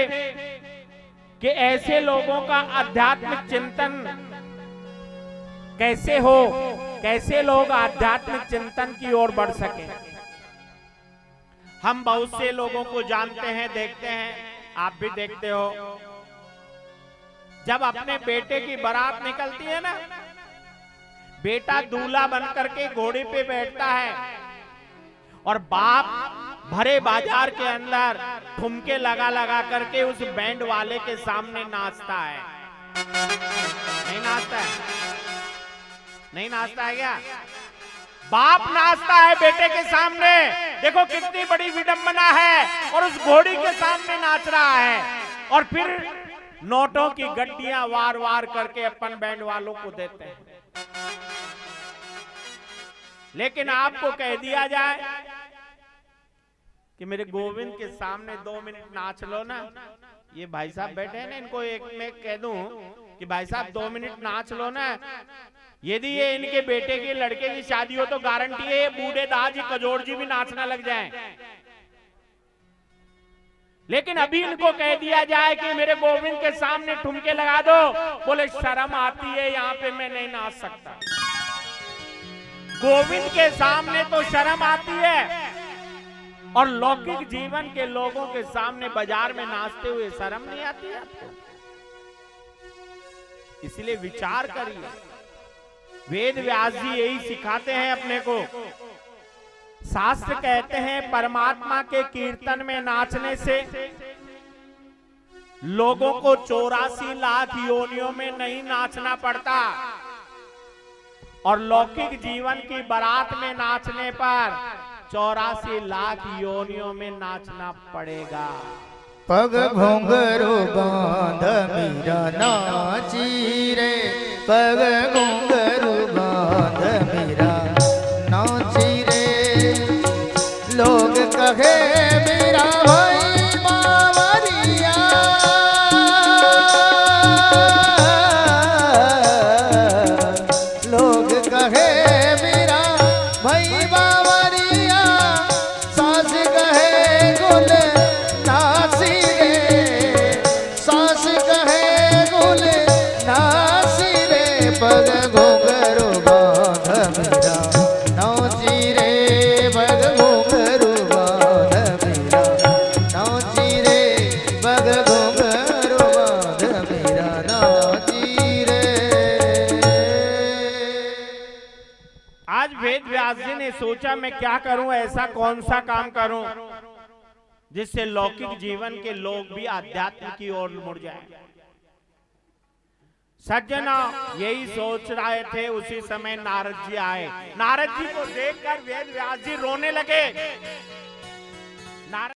कि ऐसे लोगों का आध्यात्मिक चिंतन कैसे हो, कैसे लोग आध्यात्मिक चिंतन की ओर बढ़ सके। हम बहुत से लोगों को जानते हैं, देखते हैं, आप भी देखते हो, जब अपने बेटे की बारात निकलती है ना, बेटा दूल्हा बनकर के घोड़े पे बैठता है और बाप भरे बाजार के अंदर ठुमके लगा लगा करके उस बैंड वाले के सामने नाचता है। नहीं नाचता है? नहीं नाचता है क्या? बाप नाचता है बेटे के सामने, देखो कितनी बड़ी विडंबना है, और उस घोड़ी के सामने नाच रहा है, और फिर नोटों की गड्डियां वार वार करके अपन बैंड वालों को देते हैं। लेकिन आपको कह दिया जाए कि मेरे गोविंद के सामने 2 मिनट नाच लो ना, ये भाई साहब बैठे हैं ना, इनको एक मैं कह दूं कि भाई साहब 2 मिनट नाच लो ना, यदि ये इनके बेटे के लड़के की शादी हो तो गारंटी है ये बूढ़े दाज कजोड़ जी भी नाचना लग जाए। लेकिन अभी इनको कह दिया जाए कि मेरे गोविंद के सामने ठुमके लगा दो, बोले शर्म आती है, यहाँ पे मैं नहीं नाच सकता। गोविंद के सामने तो शर्म आती है, और लौकिक जीवन के लोगों के सामने बाजार में नाचते हुए शर्म नहीं आती आपको? इसलिए विचार करिए। वेद व्यास जी यही सिखाते हैं अपने को। शास्त्र कहते हैं परमात्मा के कीर्तन में नाचने से लोगों को 84 लाख योनियों में नहीं नाचना पड़ता, और लौकिक जीवन की बारात में नाचने पर 84 लाख योनियों में नाचना पड़ेगा। पग घुंघरू बांध मीरा नाची रे, पग घुंघरू बांध मीरा नाची रे। लोग कहे मेरा भाई बावरिया, लोग कहे मेरा भाई बावरिया, सास कहे गुल नासी रे, सास कहे गुल नासी रे। पग घुंघरू बांध मीरा नाची रे, पग घुंघरू बांध मीरा नाची रे, पग घुंघरू बांध मीरा नाची रे। आज वेद व्यास जी ने सोचा मैं क्या करूं, ऐसा कौन सा काम करूं जिससे लौकिक जीवन के लोग भी आध्यात्म की ओर मुड़ जाएं। सज्जना यही सोच रहे थे, उसी समय नारद जी आए। नारद जी को देखकर वेद व्यास जी रोने लगे। नारद